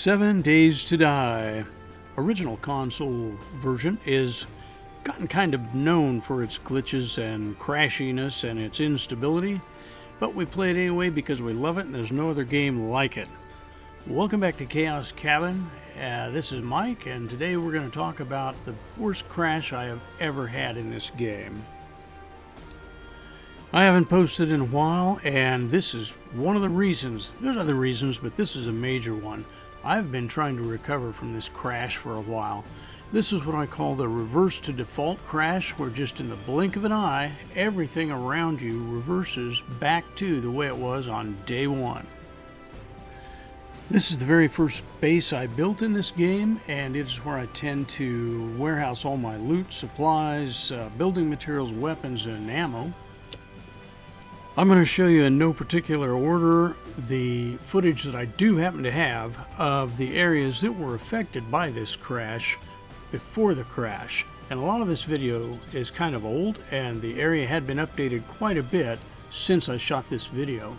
7 Days to Die. Original console version is gotten kind of known for its glitches and crashiness and its instability, but we play it anyway because we love it and there's no other game like it. Welcome back to Chaos Cabin. This is Mike, and today we're going to talk about the worst crash I have ever had in this game. I haven't posted in a while, and this is one of the reasons. There's other reasons, but this is a major one. I've been trying to recover from this crash for a while. This is what I call the reverse to default crash, where just in the blink of an eye, everything around you reverses back to the way it was on day one. This is the very first base I built in this game, and it is where I tend to warehouse all my loot, supplies, building materials, weapons, and ammo. I'm going to show you in no particular order the footage that I do happen to have of the areas that were affected by this crash before the crash. And a lot of this video is kind of old, and the area had been updated quite a bit since I shot this video.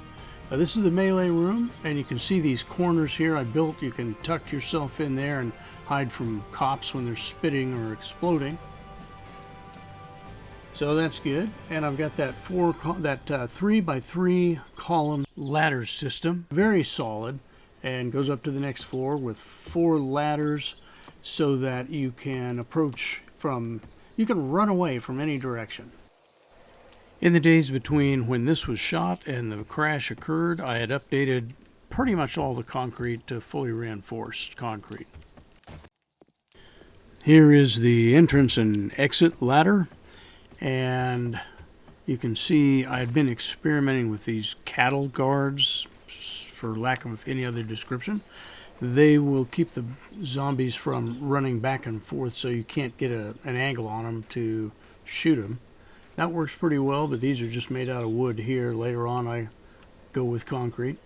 This is the melee room, and you can see these corners here I built. You can tuck yourself in there and hide from cops when they're spitting or exploding. So that's good, and I've got that 3x3 column ladder system, very solid, and goes up to the next floor with 4 ladders so that you can you can run away from any direction. In the days between when this was shot and the crash occurred, I had updated pretty much all the concrete to fully reinforced concrete. Here is the entrance and exit ladder. And you can see I had been experimenting with these cattle guards, for lack of any other description. They will keep the zombies from running back and forth, so you can't get an angle on them to shoot them. That works pretty well, but these are just made out of wood here. Later on I go with concrete.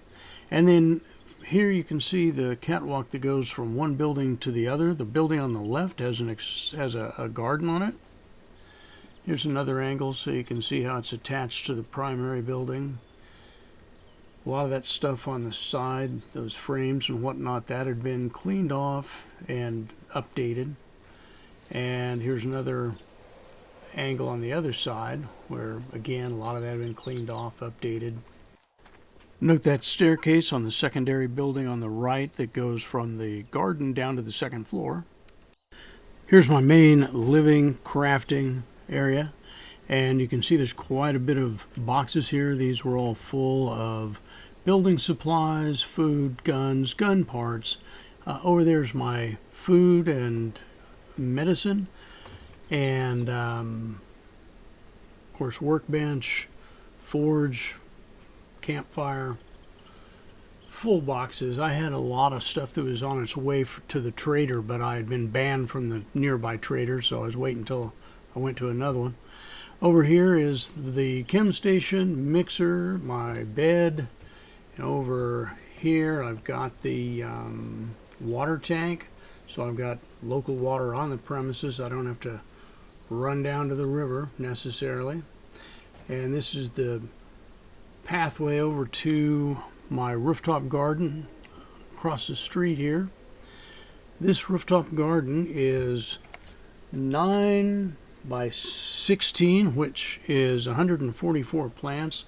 And then here you can see the catwalk that goes from one building to the other. The building on the left has a garden on it. Here's another angle so you can see how it's attached to the primary building. A lot of that stuff on the side, those frames and whatnot, that had been cleaned off and updated. And here's another angle on the other side where, again, a lot of that had been cleaned off, updated. Note that staircase on the secondary building on the right that goes from the garden down to the second floor. Here's my main living, crafting area, and you can see there's quite a bit of boxes here. These were all full of building supplies, food, guns, gun parts. Over there's my food and medicine, and of course workbench, forge, campfire, full boxes. I had a lot of stuff that was on its way to the trader, but I had been banned from the nearby trader, so I was waiting until I went to another one. Over here is the chem station, mixer, my bed. And over here I've got the water tank, so I've got local water on the premises. I don't have to run down to the river necessarily. And this is the pathway over to my rooftop garden across the street here. This rooftop garden is 9 by 16, which is 144 plants.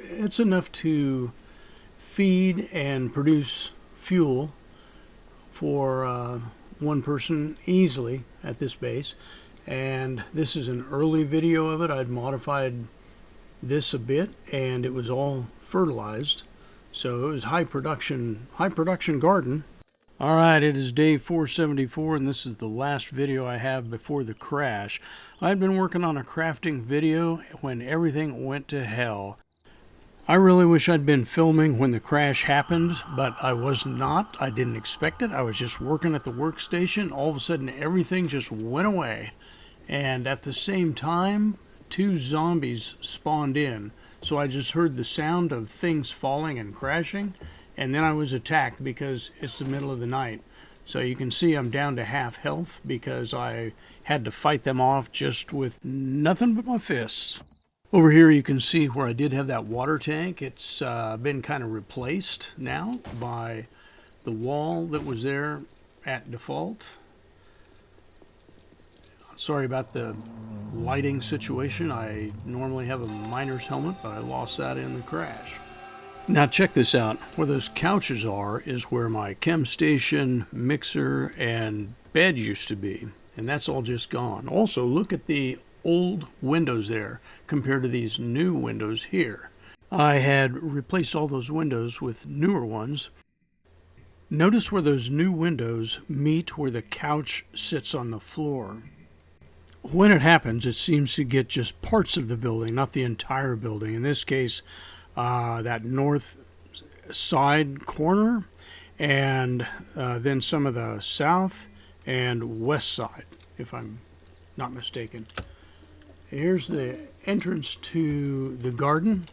It's enough to feed and produce fuel for one person easily at this base. And this is an early video of it. I'd modified this a bit, and it was all fertilized, so it was high production garden. Alright, it is day 474, and this is the last video I have before the crash. I'd been working on a crafting video when everything went to hell. I really wish I'd been filming when the crash happened, but I was not. I didn't expect it. I was just working at the workstation. All of a sudden, everything just went away. And at the same time, 2 zombies spawned in. So I just heard the sound of things falling and crashing. And then I was attacked because it's the middle of the night. So you can see I'm down to half health because I had to fight them off just with nothing but my fists. Over here you can see where I did have that water tank. It's been kind of replaced now by the wall that was there at default. Sorry about the lighting situation. I normally have a miner's helmet, but I lost that in the crash. Now check this out. Where those couches are is where my chem station, mixer, and bed used to be. And that's all just gone. Also, look at the old windows there compared to these new windows here. I had replaced all those windows with newer ones. Notice where those new windows meet where the couch sits on the floor. When it happens, it seems to get just parts of the building, not the entire building. In this case, that north side corner, and then some of the south and west side, if I'm not mistaken. Here's the entrance to the garden,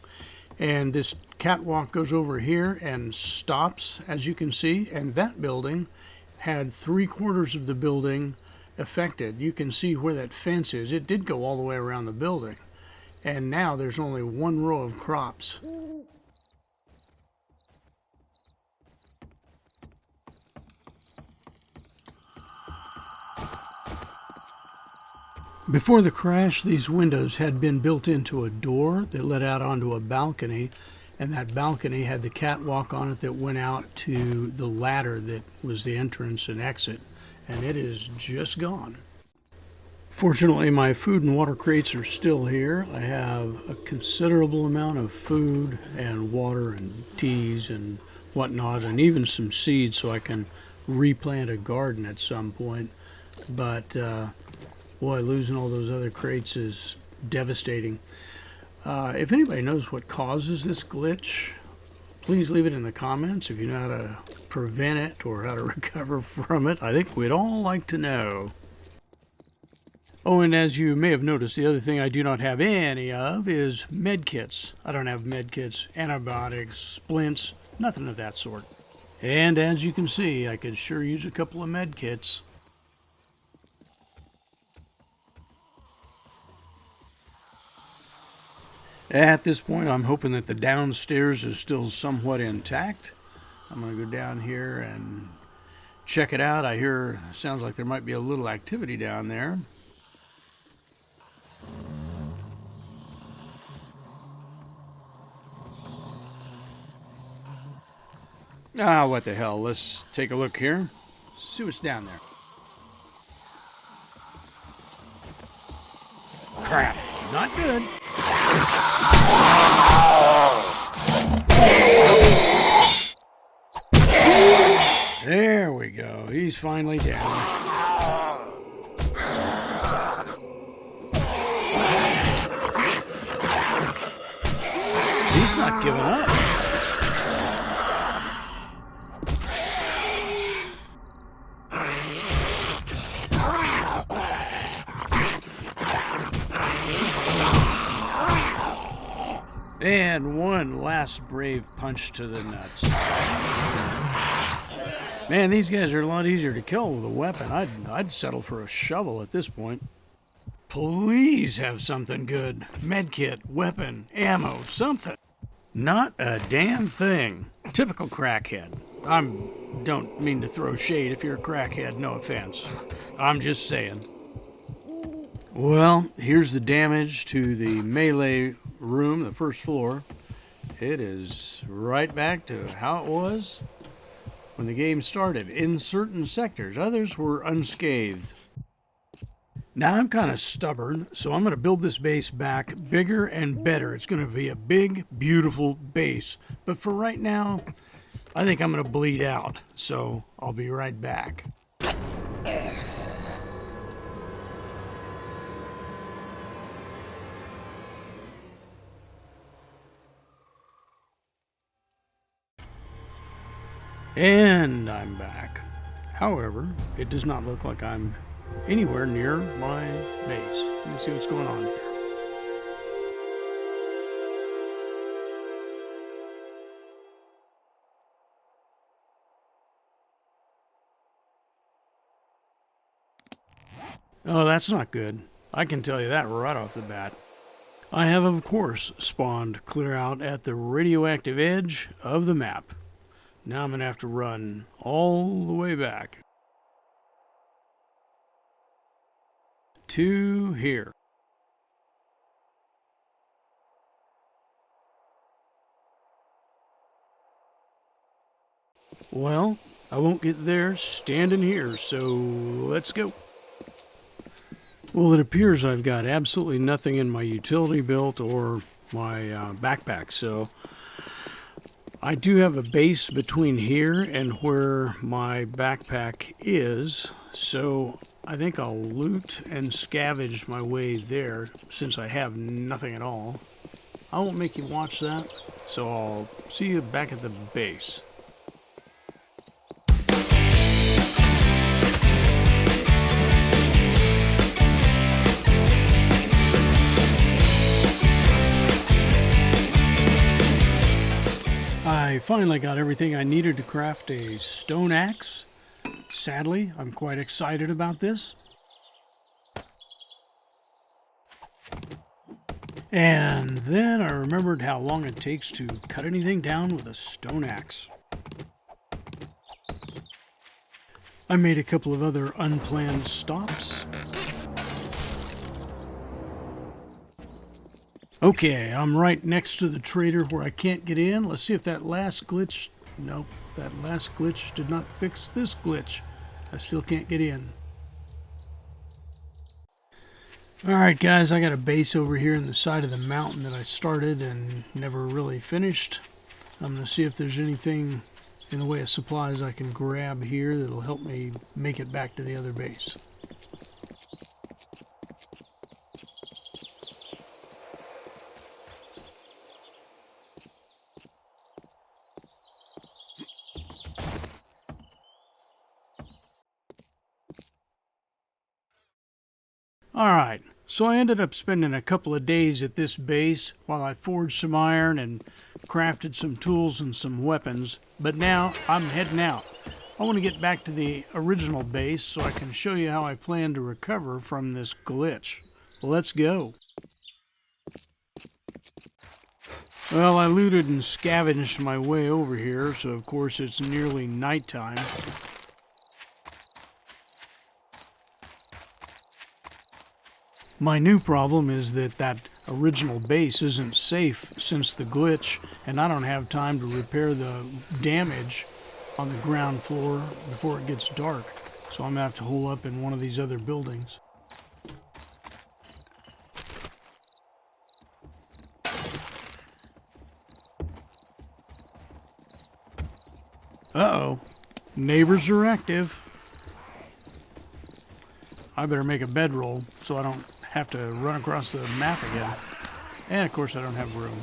and this catwalk goes over here and stops, as you can see, and that building had 3/4 of the building affected. You can see where that fence is. It did go all the way around the building, and now there's only one row of crops. Before the crash, these windows had been built into a door that led out onto a balcony, and that balcony had the catwalk on it that went out to the ladder that was the entrance and exit, and it is just gone. Fortunately, my food and water crates are still here. I have a considerable amount of food and water and teas and whatnot, and even some seeds so I can replant a garden at some point. But boy, losing all those other crates is devastating. If anybody knows what causes this glitch, please leave it in the comments if you know how to prevent it or how to recover from it. I think we'd all like to know. Oh, and as you may have noticed, the other thing I do not have any of is med kits. I don't have med kits, antibiotics, splints, nothing of that sort. And as you can see, I could sure use a couple of med kits. At this point, I'm hoping that the downstairs is still somewhat intact. I'm going to go down here and check it out. I hear, sounds like there might be a little activity down there. Ah, what the hell. Let's take a look here. See what's down there. Crap. Not good. There we go. He's finally down. He's not giving up. And one last brave punch to the nuts. Man, these guys are a lot easier to kill with a weapon. I'd settle for a shovel at this point. Please have something good. Medkit, weapon, ammo, something. Not a damn thing. Typical crackhead. I don't mean to throw shade if you're a crackhead, no offense. I'm just saying. Well, here's the damage to the melee room, the first floor. It is right back to how it was when the game started. In certain sectors, others were unscathed. Now I'm kind of stubborn, so I'm going to build this base back bigger and better. It's going to be a big, beautiful base. But for right now, I think I'm going to bleed out. So I'll be right back. And I'm back. However, it does not look like I'm anywhere near my base. Let me see what's going on here. Oh, that's not good. I can tell you that right off the bat. I have, of course, spawned clear out at the radioactive edge of the map. Now I'm going to have to run all the way back to here. Well, I won't get there standing here, so let's go. Well, it appears I've got absolutely nothing in my utility belt or my backpack, so I do have a base between here and where my backpack is, so I think I'll loot and scavenge my way there since I have nothing at all. I won't make you watch that, so I'll see you back at the base. I finally got everything I needed to craft a stone axe. Sadly, I'm quite excited about this. And then I remembered how long it takes to cut anything down with a stone axe. I made a couple of other unplanned stops. Okay, I'm right next to the trader where I can't get in. Let's see if that last glitch... Nope, that last glitch did not fix this glitch. I still can't get in. Alright guys, I got a base over here in the side of the mountain that I started and never really finished. I'm going to see if there's anything in the way of supplies I can grab here that'll help me make it back to the other base. Alright, so I ended up spending a couple of days at this base while I forged some iron and crafted some tools and some weapons, but now I'm heading out. I want to get back to the original base so I can show you how I plan to recover from this glitch. Let's go. Well, I looted and scavenged my way over here, so of course it's nearly nighttime. My new problem is that original base isn't safe since the glitch, and I don't have time to repair the damage on the ground floor before it gets dark. So I'm going to have to hole up in one of these other buildings. Uh-oh. Neighbors are active. I better make a bedroll so I don't have to run across the map again. And of course I don't have room.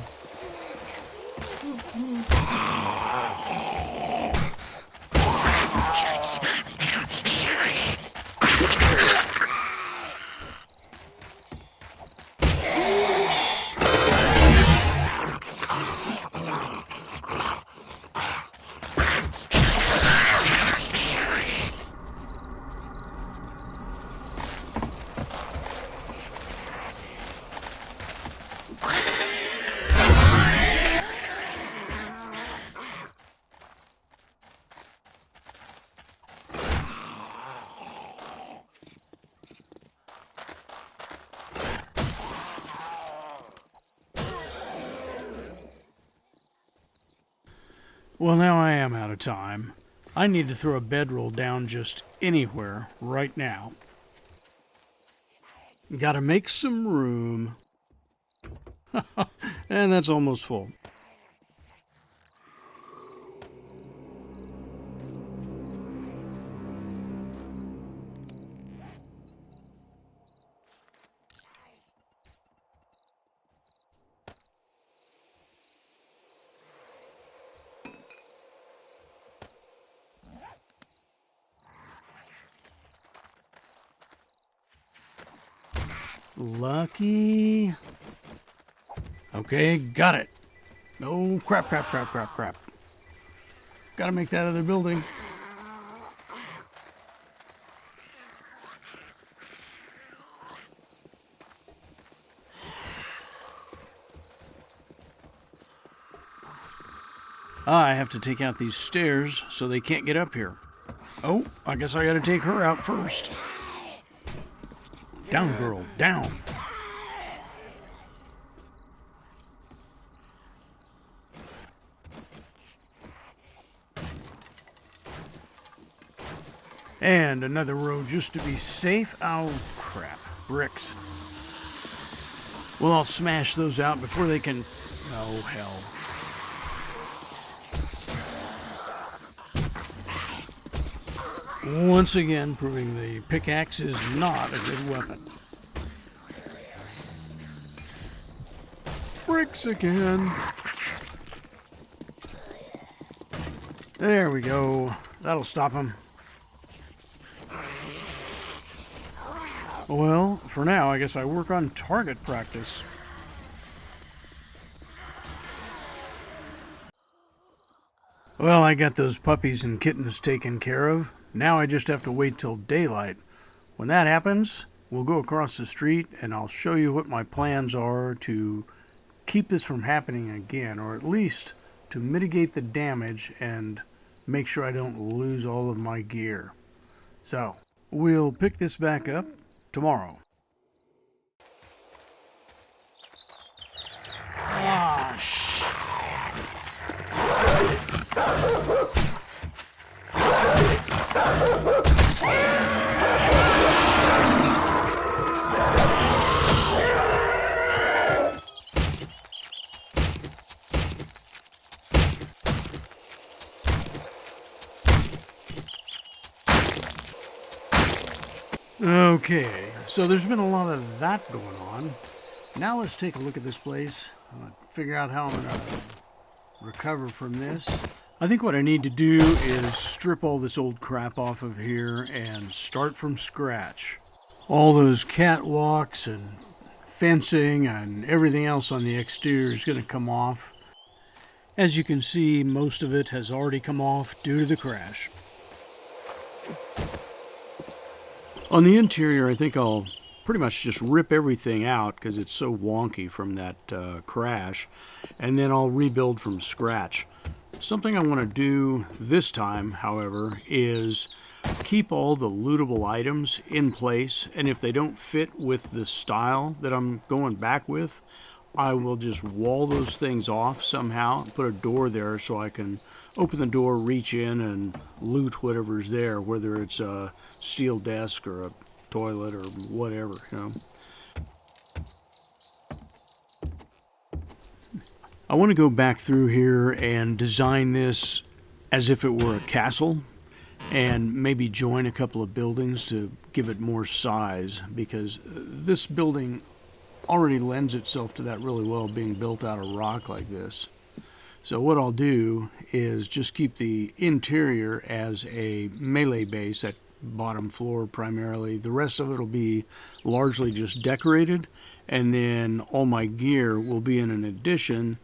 Well, now I am out of time. I need to throw a bedroll down just anywhere right now. Gotta make some room. And that's almost full. Lucky. Okay, got it. Oh, crap. Gotta make that other building. I have to take out these stairs so they can't get up here. Oh, I guess I gotta take her out first. Down, girl, down. And another row just to be safe. Oh, crap. Bricks. Well, I'll smash those out before they can... Oh, hell. Once again, proving the pickaxe is not a good weapon. Bricks again. There we go. That'll stop him. Well, for now, I guess I work on target practice. Well, I got those puppies and kittens taken care of. Now I just have to wait till daylight. When that happens, we'll go across the street and I'll show you what my plans are to keep this from happening again, or at least to mitigate the damage and make sure I don't lose all of my gear. So, we'll pick this back up tomorrow. Ah, okay, so there's been a lot of that going on. Now let's take a look at this place, figure out how I'm going to recover from this. I think what I need to do is strip all this old crap off of here and start from scratch. All those catwalks and fencing and everything else on the exterior is going to come off. As you can see, most of it has already come off due to the crash. On the interior, I think I'll pretty much just rip everything out because it's so wonky from that crash, and then I'll rebuild from scratch. Something I want to do this time, however, is keep all the lootable items in place, and if they don't fit with the style that I'm going back with, I will just wall those things off somehow and put a door there so I can open the door, reach in, and loot whatever's there, whether it's a steel desk or a toilet or whatever, you know. I want to go back through here and design this as if it were a castle and maybe join a couple of buildings to give it more size, because this building already lends itself to that really well, being built out of rock like this. So what I'll do is just keep the interior as a melee base, that bottom floor primarily. The rest of it will be largely just decorated, and then all my gear will be in an addition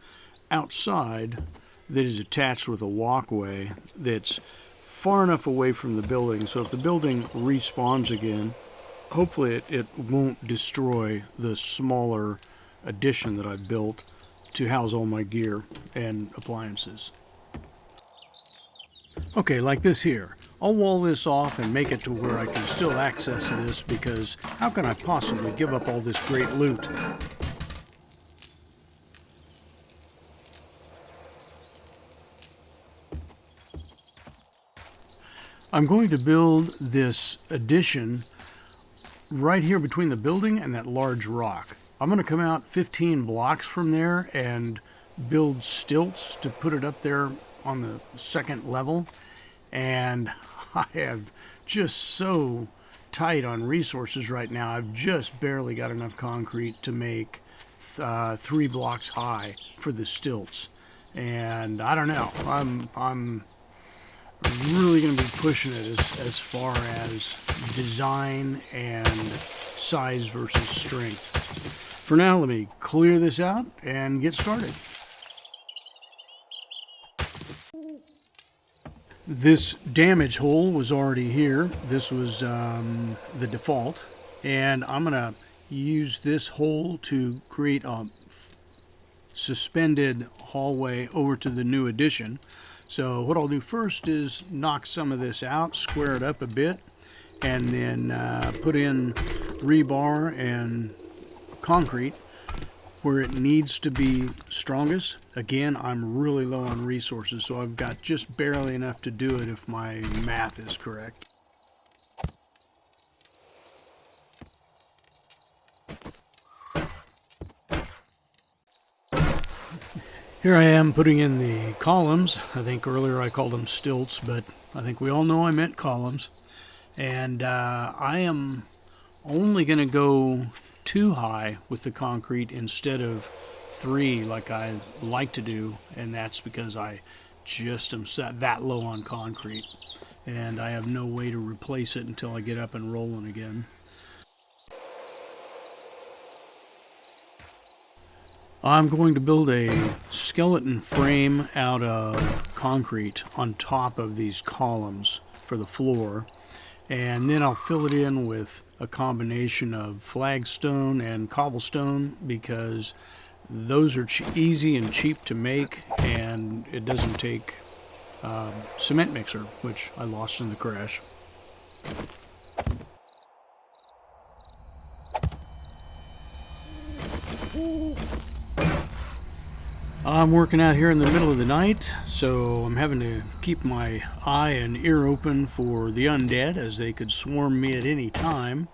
outside that is attached with a walkway that's far enough away from the building so if the building respawns again, hopefully it won't destroy the smaller addition that I've built to house all my gear and appliances. Okay, like this here. I'll wall this off and make it to where I can still access this, because how can I possibly give up all this great loot? I'm going to build this addition right here between the building and that large rock. I'm going to come out 15 blocks from there and build stilts to put it up there on the second level. And I have just so tight on resources right now. I've just barely got enough concrete to make 3 blocks high for the stilts. And I don't know. I'm really going to be pushing it as far as design and size versus strength. For now, let me clear this out and get started. This damage hole was already here. This was the default, and I'm going to use this hole to create a suspended hallway over to the new addition. So what I'll do first is knock some of this out, square it up a bit, and then put in rebar and concrete where it needs to be strongest. Again, I'm really low on resources, so I've got just barely enough to do it if my math is correct. Here I am putting in the columns. I think earlier I called them stilts, but I think we all know I meant columns. And I am only going to go 2 high with the concrete instead of 3 like I like to do, and that's because I just am set that low on concrete, and I have no way to replace it until I get up and rolling again. I'm going to build a skeleton frame out of concrete on top of these columns for the floor, and then I'll fill it in with a combination of flagstone and cobblestone because those are easy and cheap to make, and it doesn't take cement mixer, which I lost in the crash. I'm working out here in the middle of the night, so I'm having to keep my eye and ear open for the undead, as they could swarm me at any time.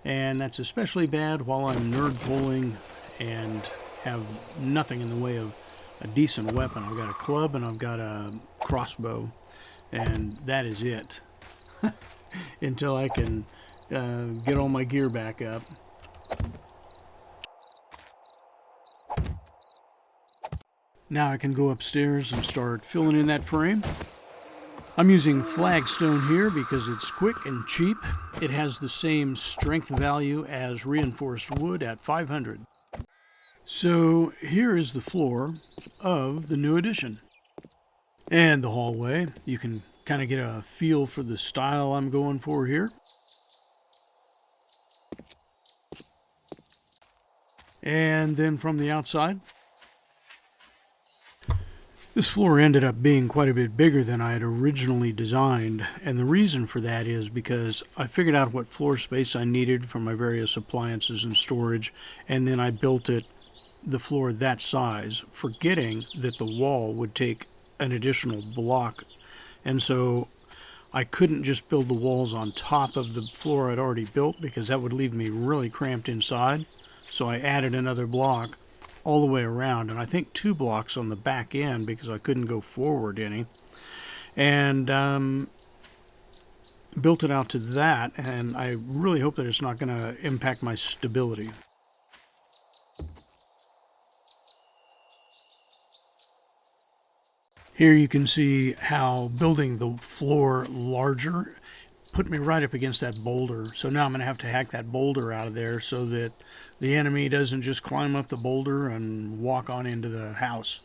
And that's especially bad while I'm nerd pulling and have nothing in the way of a decent weapon. I've got a club and I've got a crossbow, and that is it until I can get all my gear back up. Now I can go upstairs and start filling in that frame. I'm using flagstone here because it's quick and cheap. It has the same strength value as reinforced wood at 500. So here is the floor of the new addition. And the hallway. You can kind of get a feel for the style I'm going for here. And then from the outside, this floor ended up being quite a bit bigger than I had originally designed, and the reason for that is because I figured out what floor space I needed for my various appliances and storage, and then I built the floor that size, forgetting that the wall would take an additional block, and so I couldn't just build the walls on top of the floor I'd already built because that would leave me really cramped inside, so I added another block all the way around, and I think 2 blocks on the back end because I couldn't go forward any, and built it out to that, and I really hope that it's not going to impact my stability. Here you can see how building the floor larger put me right up against that boulder. So now I'm going to have to hack that boulder out of there so that the enemy doesn't just climb up the boulder and walk on into the house.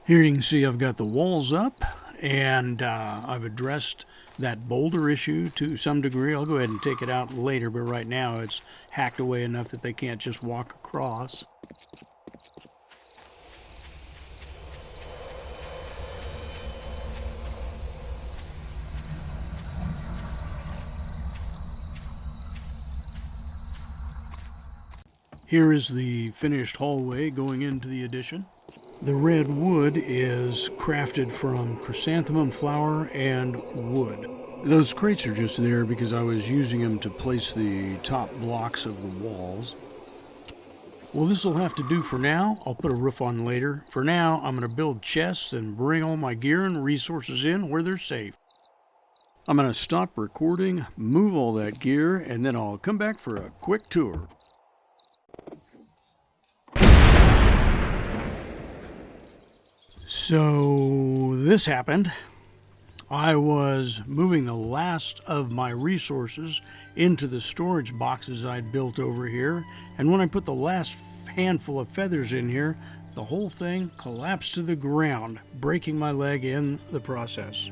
Here you can see I've got the walls up, and I've addressed that boulder issue to some degree. I'll go ahead and take it out later, but right now it's hacked away enough that they can't just walk across. Here is the finished hallway going into the addition. The red wood is crafted from chrysanthemum flower and wood. Those crates are just there because I was using them to place the top blocks of the walls. Well, this will have to do for now. I'll put a roof on later. For now, I'm going to build chests and bring all my gear and resources in where they're safe. I'm going to stop recording, move all that gear, and then I'll come back for a quick tour. So this happened. I was moving the last of my resources into the storage boxes I'd built over here, and when I put the last handful of feathers in here, the whole thing collapsed to the ground, breaking my leg in the process.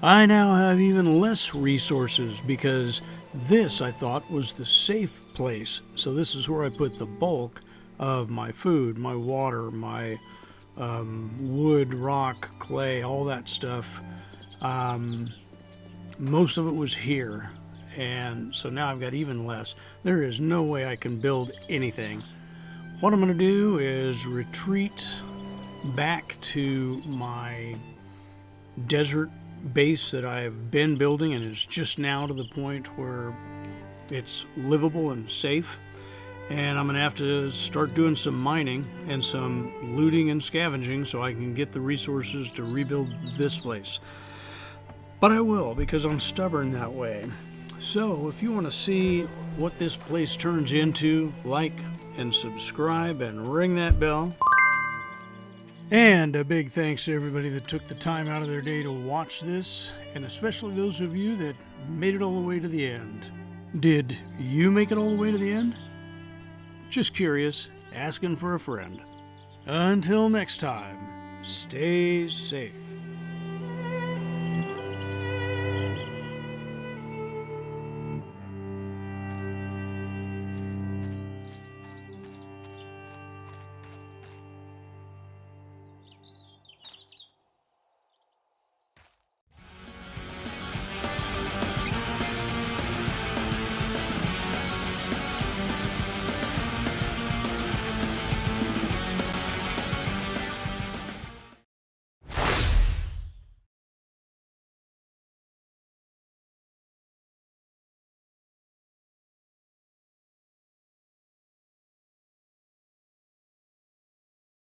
I now have even less resources because this, I thought, was the safe place. So this is where I put the bulk of my food, my water, my wood, rock, clay, all that stuff. Most of it was here, and so now I've got even less. There is no way I can build anything. What I'm going to do is retreat back to my desert base that I've been building, and it's just now to the point where it's livable and safe. And I'm going to have to start doing some mining and some looting and scavenging so I can get the resources to rebuild this place. But I will, because I'm stubborn that way. So if you want to see what this place turns into, like and subscribe and ring that bell. And a big thanks to everybody that took the time out of their day to watch this, and especially those of you that made it all the way to the end. Did you make it all the way to the end? Just curious, asking for a friend. Until next time, stay safe.